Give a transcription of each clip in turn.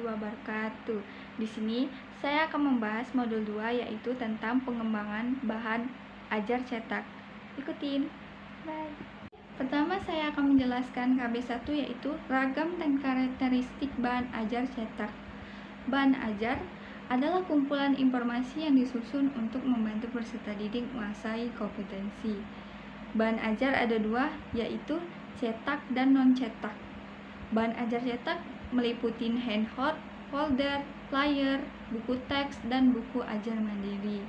wabarakatuh. Di sini saya akan membahas modul 2 yaitu tentang pengembangan bahan ajar cetak. Ikutin. Bye. Pertama saya akan menjelaskan KB1 yaitu ragam dan karakteristik bahan ajar cetak. Bahan ajar adalah kumpulan informasi yang disusun untuk membantu peserta didik menguasai kompetensi. Bahan ajar ada dua, yaitu cetak dan non-cetak. Bahan ajar cetak meliputi handout, folder, flyer, buku teks, dan buku ajar mandiri.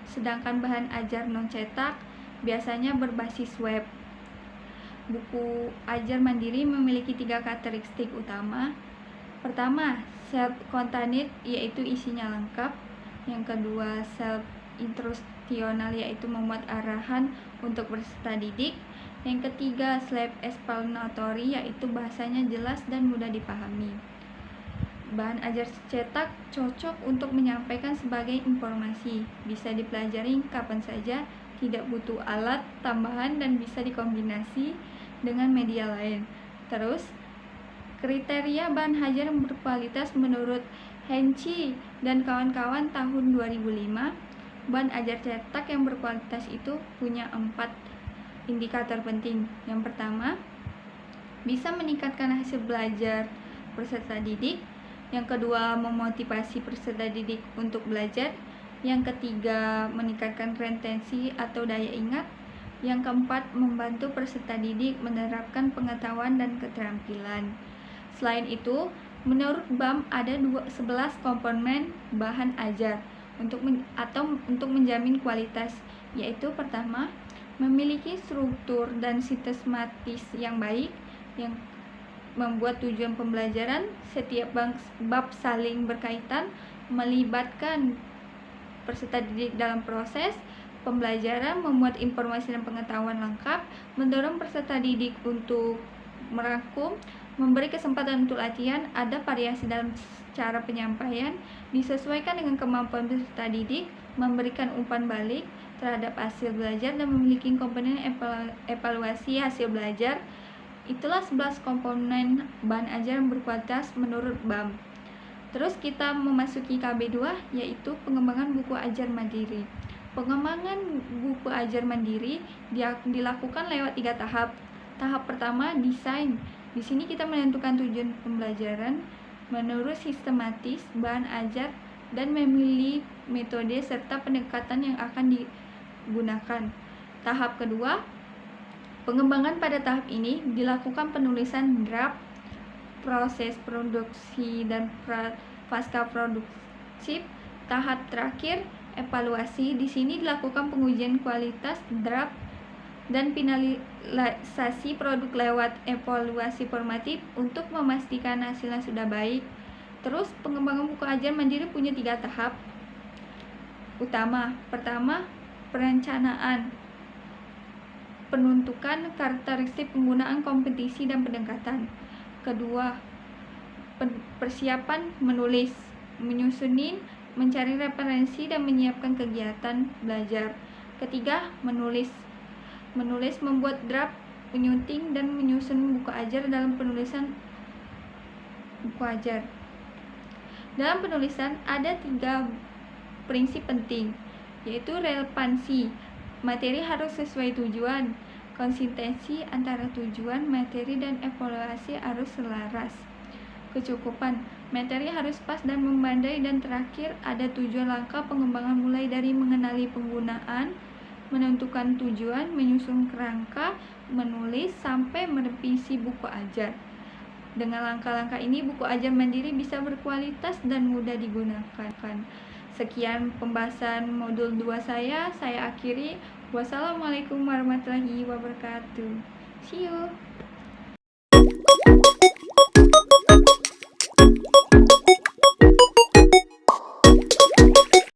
Sedangkan bahan ajar non-cetak biasanya berbasis web. Buku ajar mandiri memiliki 3 karakteristik utama. Pertama, self-contained yaitu isinya lengkap. Yang kedua, self-instructional yaitu memuat arahan untuk peserta didik. Yang ketiga, self-explanatory yaitu bahasanya jelas dan mudah dipahami. Bahan ajar cetak cocok untuk menyampaikan sebagai informasi, bisa dipelajari kapan saja, tidak butuh alat tambahan dan bisa dikombinasi dengan media lain. Terus, kriteria bahan ajar yang berkualitas menurut Henci dan kawan-kawan tahun 2005, bahan ajar cetak yang berkualitas itu punya 4 indikator penting. Yang pertama, bisa meningkatkan hasil belajar peserta didik. Yang kedua, memotivasi peserta didik untuk belajar. Yang ketiga, meningkatkan retensi atau daya ingat. Yang keempat, membantu peserta didik menerapkan pengetahuan dan keterampilan. Selain itu, menurut BAM ada 11 komponen bahan ajar untuk menjamin kualitas, yaitu pertama, memiliki struktur dan sistematis yang baik, yang membuat tujuan pembelajaran, setiap bab saling berkaitan, melibatkan peserta didik dalam proses pembelajaran, memuat informasi dan pengetahuan lengkap, mendorong peserta didik untuk merangkum, memberi kesempatan untuk latihan, ada variasi dalam cara penyampaian, disesuaikan dengan kemampuan peserta didik, memberikan umpan balik terhadap hasil belajar, dan memiliki komponen evaluasi hasil belajar. Itulah 11 komponen bahan ajar yang berkualitas menurut BAM. Terus kita memasuki KB2 yaitu pengembangan buku ajar mandiri. Pengembangan buku ajar mandiri dilakukan lewat 3 tahap. Tahap pertama, desain. Di sini kita menentukan tujuan pembelajaran menurut sistematis bahan ajar dan memilih metode serta pendekatan yang akan digunakan. Tahap kedua, pengembangan. Pada tahap ini dilakukan penulisan draft, proses produksi dan pasca produksi. Tahap terakhir, evaluasi. Di sini dilakukan pengujian kualitas draft dan finalisasi produk lewat evaluasi formatif untuk memastikan hasilnya sudah baik. Terus, pengembangan buku ajar mandiri punya 3 tahap utama. Pertama, perencanaan, penentukan karakteristik penggunaan kompetisi dan pendekatan. Kedua, persiapan menulis, menyusunin, mencari referensi dan menyiapkan kegiatan belajar. Ketiga, menulis, membuat draft, menyunting dan menyusun buku ajar. Dalam penulisan buku ajar, dalam penulisan ada 3 prinsip penting, yaitu relevansi, materi harus sesuai tujuan, konsistensi antara tujuan, materi, dan evaluasi harus selaras, kecukupan, materi harus pas dan membandai, dan terakhir ada tujuan langkah pengembangan mulai dari mengenali penggunaan, menentukan tujuan, menyusun kerangka, menulis, sampai merevisi buku ajar. Dengan langkah-langkah ini, buku ajar mandiri bisa berkualitas dan mudah digunakan. Sekian pembahasan modul 2 saya akhiri. Wassalamualaikum warahmatullahi wabarakatuh. See you.